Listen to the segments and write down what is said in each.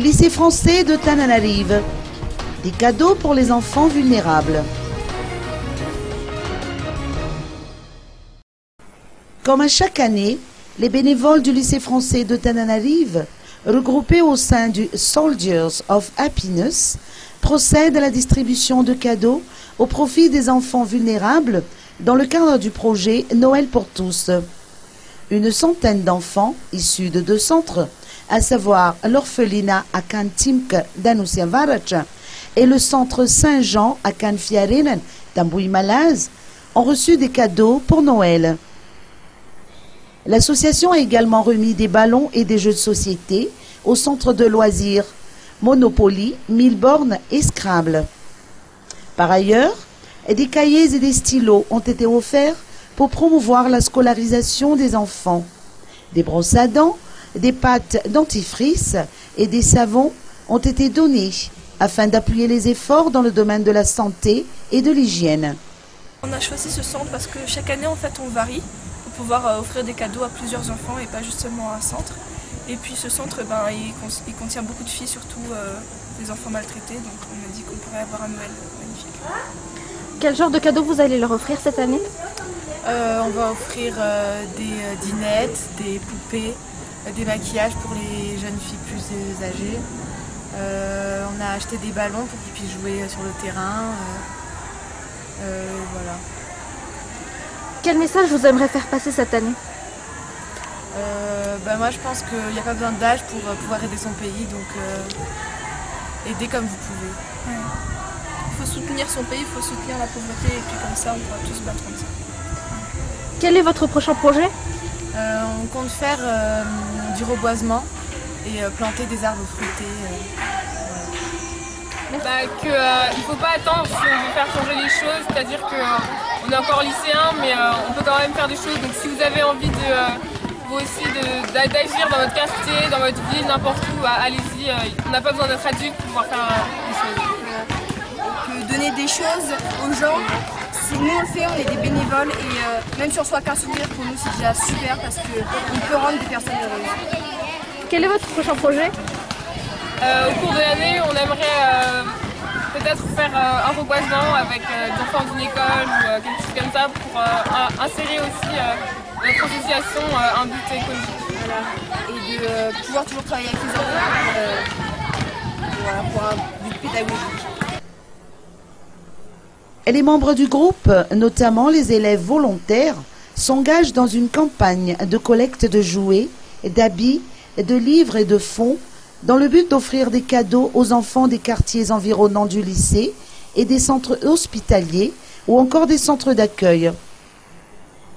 Lycée français de Tananarive. Des cadeaux pour les enfants vulnérables. Comme à chaque année, les bénévoles du lycée français de Tananarive, regroupés au sein du Soldiers of Happiness, procèdent à la distribution de cadeaux au profit des enfants vulnérables dans le cadre du projet Noël pour tous. Une centaine d'enfants issus de 2 centres, à savoir l'orphelinat à Kantimke d'Anusiavarac et le centre Saint-Jean à Kanfiarinen d'Ambouy-Malaz, ont reçu des cadeaux pour Noël. L'association a également remis des ballons et des jeux de société au centre de loisirs Monopoly, Milborn et Scrabble. Par ailleurs, des cahiers et des stylos ont été offerts pour promouvoir la scolarisation des enfants. Des brosses à dents, des pâtes dentifrice et des savons ont été donnés afin d'appuyer les efforts dans le domaine de la santé et de l'hygiène. On a choisi ce centre parce que chaque année en fait on varie pour pouvoir offrir des cadeaux à plusieurs enfants et pas juste seulement à un centre. Et puis ce centre il contient beaucoup de filles, surtout des enfants maltraités, donc on a dit qu'on pourrait avoir un Noël magnifique. Quel genre de cadeaux vous allez leur offrir cette année? On va offrir des dinettes, des poupées, des maquillages pour les jeunes filles plus âgées. On a acheté des ballons pour qu'ils puissent jouer sur le terrain. Voilà. Quel message vous aimeriez faire passer cette année? Moi je pense qu'il n'y a pas besoin d'âge pour pouvoir aider son pays, donc aidez comme vous pouvez. Ouais. Il faut soutenir son pays, il faut soutenir la pauvreté et puis comme ça on pourra tous se battre contre ça. Quel est votre prochain projet? On compte faire du reboisement et planter des arbres fruités. Voilà. Il ne faut pas attendre si on veut faire changer les choses, c'est-à-dire qu'on est encore lycéen mais on peut quand même faire des choses. Donc si vous avez envie vous aussi d'agir dans votre quartier, dans votre ville, n'importe où, allez-y, on n'a pas besoin d'être adulte pour pouvoir faire des choses. Donc, donner des choses aux gens, si nous on le fait, on est des bénévoles et même si on reçoit qu'un sourire, pour nous c'est déjà super parce qu'on peut rendre des personnes heureuses. Quel est votre prochain projet? Au cours de l'année, on aimerait peut-être faire un reboisement avec des enfants d'une école ou quelque chose comme ça pour insérer aussi notre association un but écologique. Voilà. Et de pouvoir toujours travailler avec les enfants pour un but pédagogique. Et les membres du groupe, notamment les élèves volontaires, s'engagent dans une campagne de collecte de jouets, d'habits, de livres et de fonds dans le but d'offrir des cadeaux aux enfants des quartiers environnants du lycée et des centres hospitaliers ou encore des centres d'accueil.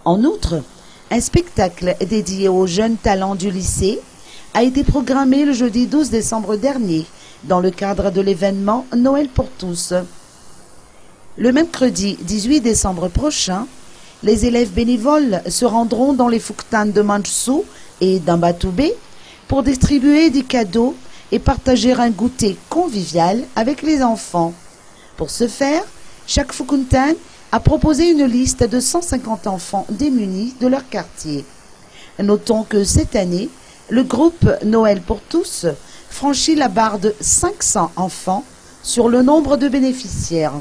En outre, un spectacle dédié aux jeunes talents du lycée a été programmé le jeudi 12 décembre dernier dans le cadre de l'événement Noël pour tous. Le mercredi 18 décembre prochain, les élèves bénévoles se rendront dans les Fouktan de Manchsou et d'Ambatoubé pour distribuer des cadeaux et partager un goûter convivial avec les enfants. Pour ce faire, chaque Foukuntan a proposé une liste de 150 enfants démunis de leur quartier. Notons que cette année, le groupe Noël pour tous franchit la barre de 500 enfants sur le nombre de bénéficiaires.